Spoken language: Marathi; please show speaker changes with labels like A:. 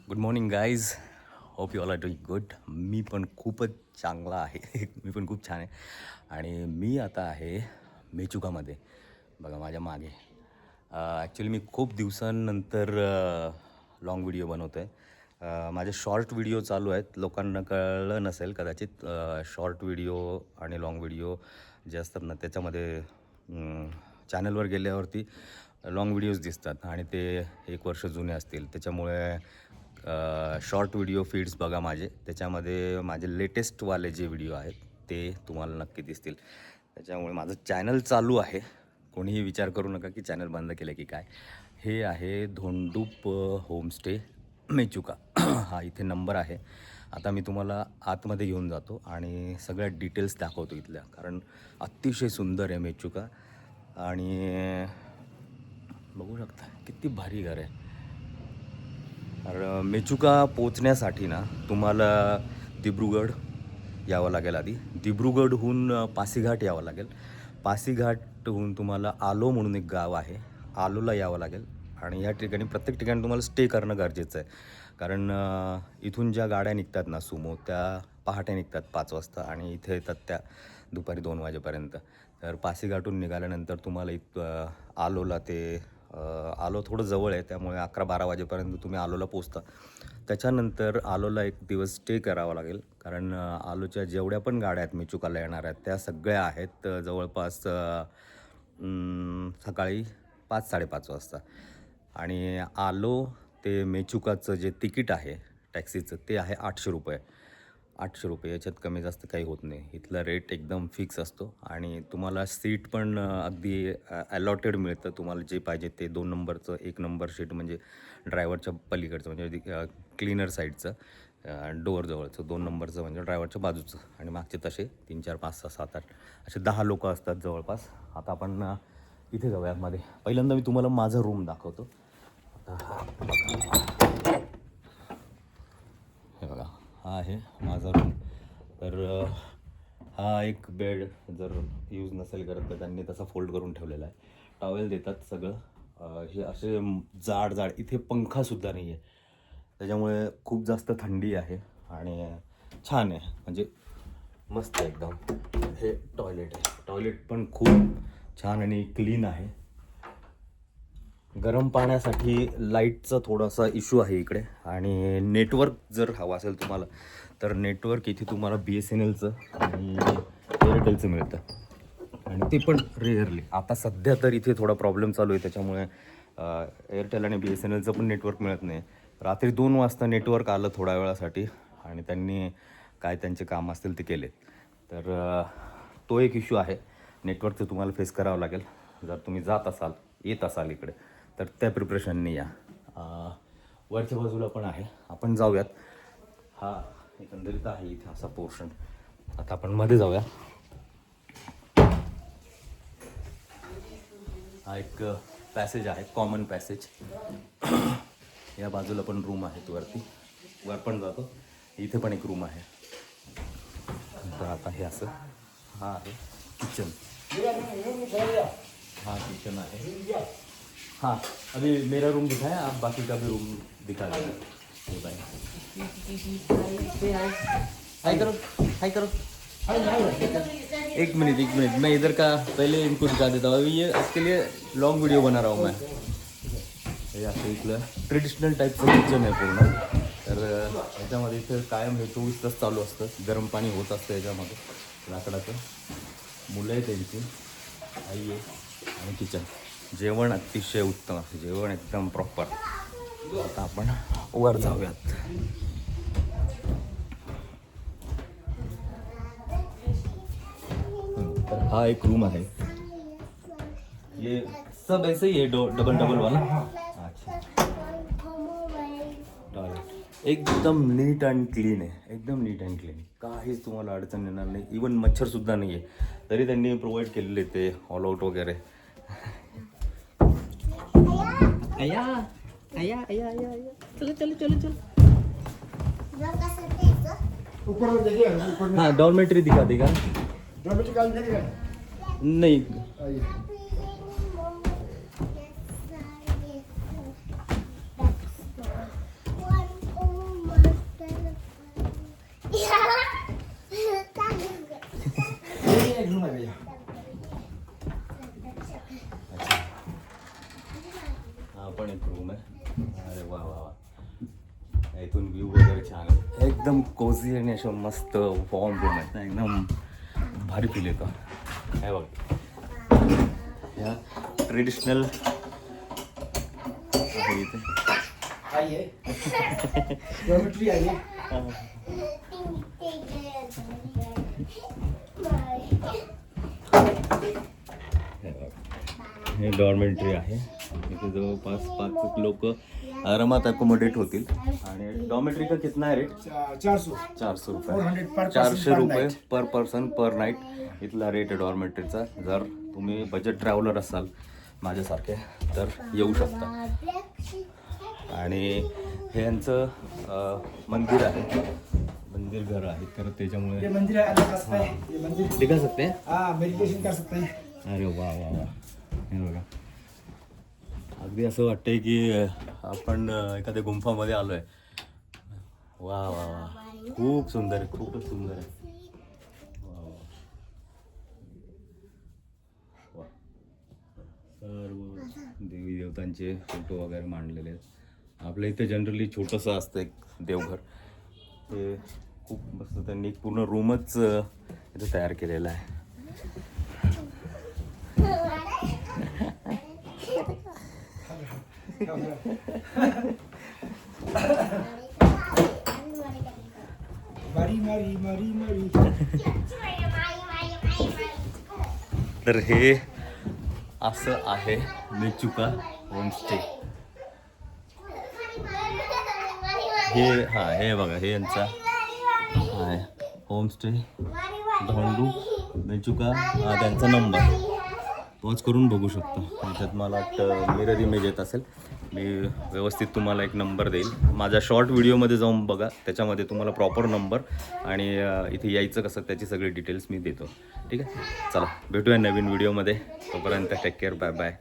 A: Good morning guys. Hope you all are doing good. मी पण खूपच चांगला आहे. मी पण खूप छान आहे. आणि मी आता आहे मेचुकामध्ये. बघा माझ्या मागे. ॲक्च्युली मी खूप दिवसांनंतर लाँग व्हिडिओ बनवतो आहे. माझे शॉर्ट व्हिडिओ चालू आहेत. लोकांना कळलं नसेल कदाचित. शॉर्ट व्हिडिओ आणि लाँग व्हिडिओ जे असतात ना त्याच्यामध्ये चॅनलवर गेल्यावरती लाँग व्हिडिओज दिसतात आणि ते 1 वर्ष जुने असतील. त्याच्यामुळे शॉर्ट व्हिडिओ फीड्स बघा माझे. त्याच्यामध्ये माझे लेटेस्टवाले जे व्हिडिओ आहेत ते तुम्हाला नक्की दिसतील. त्याच्यामुळे माझं चॅनल चालू आहे. कोणीही विचार करू नका की चॅनल बंद केलं की काय. हे आहे धोंडूप होमस्टे मेचुका. हा इथे नंबर आहे. आता मी तुम्हाला आतमध्ये घेऊन जातो आणि सगळ्या डिटेल्स दाखवतो इथल्या. कारण अतिशय सुंदर आहे मेचुका. आणि बघू शकता किती भारी घर आहे. तर मेचुका पोचण्यासाठी ना तुम्हाला दिब्रुगढ यावं लागेल आधी. दिब्रुगढहून पासीघाट यावं लागेल. पासीघाटहून तुम्हाला आलो म्हणून एक गाव आहे, आलोला यावं लागेल. आणि या ठिकाणी प्रत्येक ठिकाणी तुम्हाला स्टे करणं गरजेचं आहे. कारण इथून ज्या गाड्या निघतात ना सुमो त्या पहाटे निघतात 5 वाजता आणि इथे येतात त्या दुपारी 2 वाजेपर्यंत. तर पासीघाटहून निघाल्यानंतर तुम्हाला आलोला ते आलो थोडं जवळ आहे त्यामुळे 11-12 वाजेपर्यंत तुम्ही आलोला पोचता. त्याच्यानंतर आलोला एक दिवस स्टे करावा लागेल. कारण आलोच्या जेवढ्या पण गाड्या आहेत मेचुकाला येणार आहेत त्या सगळ्या आहेत जवळपास सकाळी 5-5:30 वाजता. आणि आलो ते मेचुकाचं जे तिकीट आहे टॅक्सीचं ते आहे ₹800. ₹800 याच्यात कमी जास्त काही होत नाही. इथला रेट एकदम फिक्स असतो आणि तुम्हाला सीट पण अगदी अलॉटेड मिळतं. तुम्हाला जे पाहिजे ते 2 नंबरचं 1 नंबर सीट म्हणजे ड्रायव्हरच्या पलीकडचं म्हणजे क्लीनर साईडचं डोअरजवळचं 2 नंबरचं म्हणजे ड्रायव्हरच्या बाजूचं आणि मागचे तसे 3, 4, 5, 6, 7, 8 असे 10 लोकं असतात जवळपास. आता आपण इथे जाऊया मध्ये. पहिल्यांदा मी तुम्हाला माझा रूम दाखवतो. हे बघा हा आहे माझा रूम. तर हा एक बेड जर यूज नसेल करत तर त्यांनी तसा फोल्ड करून ठेवलेला आहे. टॉवेल देतात सगळं. हे असे जाड इथे पंखासुद्धा नाही आहे. त्याच्यामुळे खूप जास्त थंडी आहे आणि छान आहे म्हणजे मस्त एकदम. हे टॉयलेट आहे. टॉयलेट पण खूप छान आणि क्लीन आहे. गरम पाण्यासाठी लाईटचा थोडासा इश्यू आहे इकडे. आणि नेटवर्क जर हवं असेल तुम्हाला तर नेटवर्क इथे तुम्हाला BSNLचं आणि एअरटेलचं मिळतं. आणि ते पण रेअरली. आता सध्या तर इथे थोडा प्रॉब्लेम चालू आहे त्याच्यामुळे एअरटेल आणि BSNLचं पण नेटवर्क मिळत नाही. रात्री 2 वाजता नेटवर्क आलं थोड्या वेळासाठी आणि त्यांनी काय त्यांचे काम असतील ते केले. तर तो एक इश्यू आहे. नेटवर्कचं तुम्हाला फेस करावं लागेल जर तुम्ही येत असाल इकडे तर त्या प्रिपरेशननी या. वरच्या बाजूला पण आहे. आपण जाऊयात. हा एकंदरीत आहे इथे असा पोर्शन. आता आपण मध्ये जाऊया. हा एक पॅसेज आहे, कॉमन पॅसेज. या बाजूला पण रूम आहेत वर पण जातो. इथे पण एक रूम आहे. तर आता हे असं हा आहे किचन. हाँ किचन है. हाँ अभी मेरा रूम दिखाया, आप बाकी का भी रूम दिखा देना. हाय करो, हाय करो. एक मिनट मैं इधर का पहले इनको दिखा देता हूँ. अभी ये इसके लिए लॉन्ग वीडियो बना रहा हूँ मैं. हे असं इथलं ट्रेडिशनल टाईपचं किचन आहे पूर्ण. तर ह्याच्यामध्ये इथं कायम हे 24 तास चालू असतं. गरम पाणी होत असतं याच्यामध्ये लाकडाचं. मुलं आहे त्यांची, आई आहे आणि किचन. जेवण अतिशय उत्तम असतं. जेवण एकदम प्रॉपर. आता आपण वर जाऊयात. तर हा एक रूम आहे. ये सब ऐसे ही है डबल वाला. अच्छा. टॉयलेट एकदम नीट अँड क्लीन आहे. एकदम नीट अँड क्लीन. काहीच तुम्हाला अडचण येणार नाही. इवन मच्छरसुद्धा नाही आहे. तरी त्यांनी प्रोव्हाइड केलेले ते ऑल आउट वगैरे. आया आया आया आया आया चलो चलो चलो चलो. हाँ डॉर्मेट्री दिखा देगा. नहीं इथून व्ह्यू वगैरे छान आहे, एकदम कोझी आणि असं मस्त वॉर्म रूम आहे ना, एकदम भारी फील येतो. काय बघ या ट्रेडिशनल आहे इथे. हे डॉर्मेंटरी आहे. इथे जवळपास 5 लोक आरामात अकोमोडेट होतील. आणि डॉर्मेटरी का कितना है रेट? 400 रुपये, 400 रुपये पर पर्सन पर नाईट इथला रेट आहे डॉर्मेटरीचा. जर तुम्ही बजेट ट्रॅव्हलर असाल माझ्यासारखे तर येऊ शकता. आणि हे यांचं मंदिर आहे, मंदिर घर आहे, तर त्याच्यामुळे
B: मंदिर
A: दिखा सकते हैं.
B: मेडिटेशन कर सकते हैं.
A: अरे वा वा वा, हे बघा अगदी असं वाटतंय की आपण एखाद्या गुंफामध्ये आलोय. वा वा वा, खूप सुंदर आहे, खूपच सुंदर आहे. वा वा वा. सर्व देवी देवतांचे फोटो वगैरे मांडलेले आहेत. आपल्या इथे जनरली छोटंसं असतं एक देवघर, ते खूप मस्त त्यांनी एक पूर्ण रूमच इथे तयार केलेला आहे. तर हे असं आहे मेचुका होमस्टे. हे हे बघा, हे यांचा आहे होमस्टे धोंडू मेचुका. हा त्यांचा नंबर पॉज करून बघू शकता. त्याच्यात मला वाटतं मिरर इमेज येत असेल. मी व्यवस्थित तुम्हाला एक नंबर देईल. माझ्या शॉर्ट व्हिडिओमध्ये जाऊन बघा, त्याच्यामध्ये तुम्हाला प्रॉपर नंबर आणि इथे यायचं कसं त्याची सगळी डिटेल्स मी देतो. ठीक आहे, चला भेटूया नवीन व्हिडिओमध्ये. तोपर्यंत टेक केअर, बाय बाय.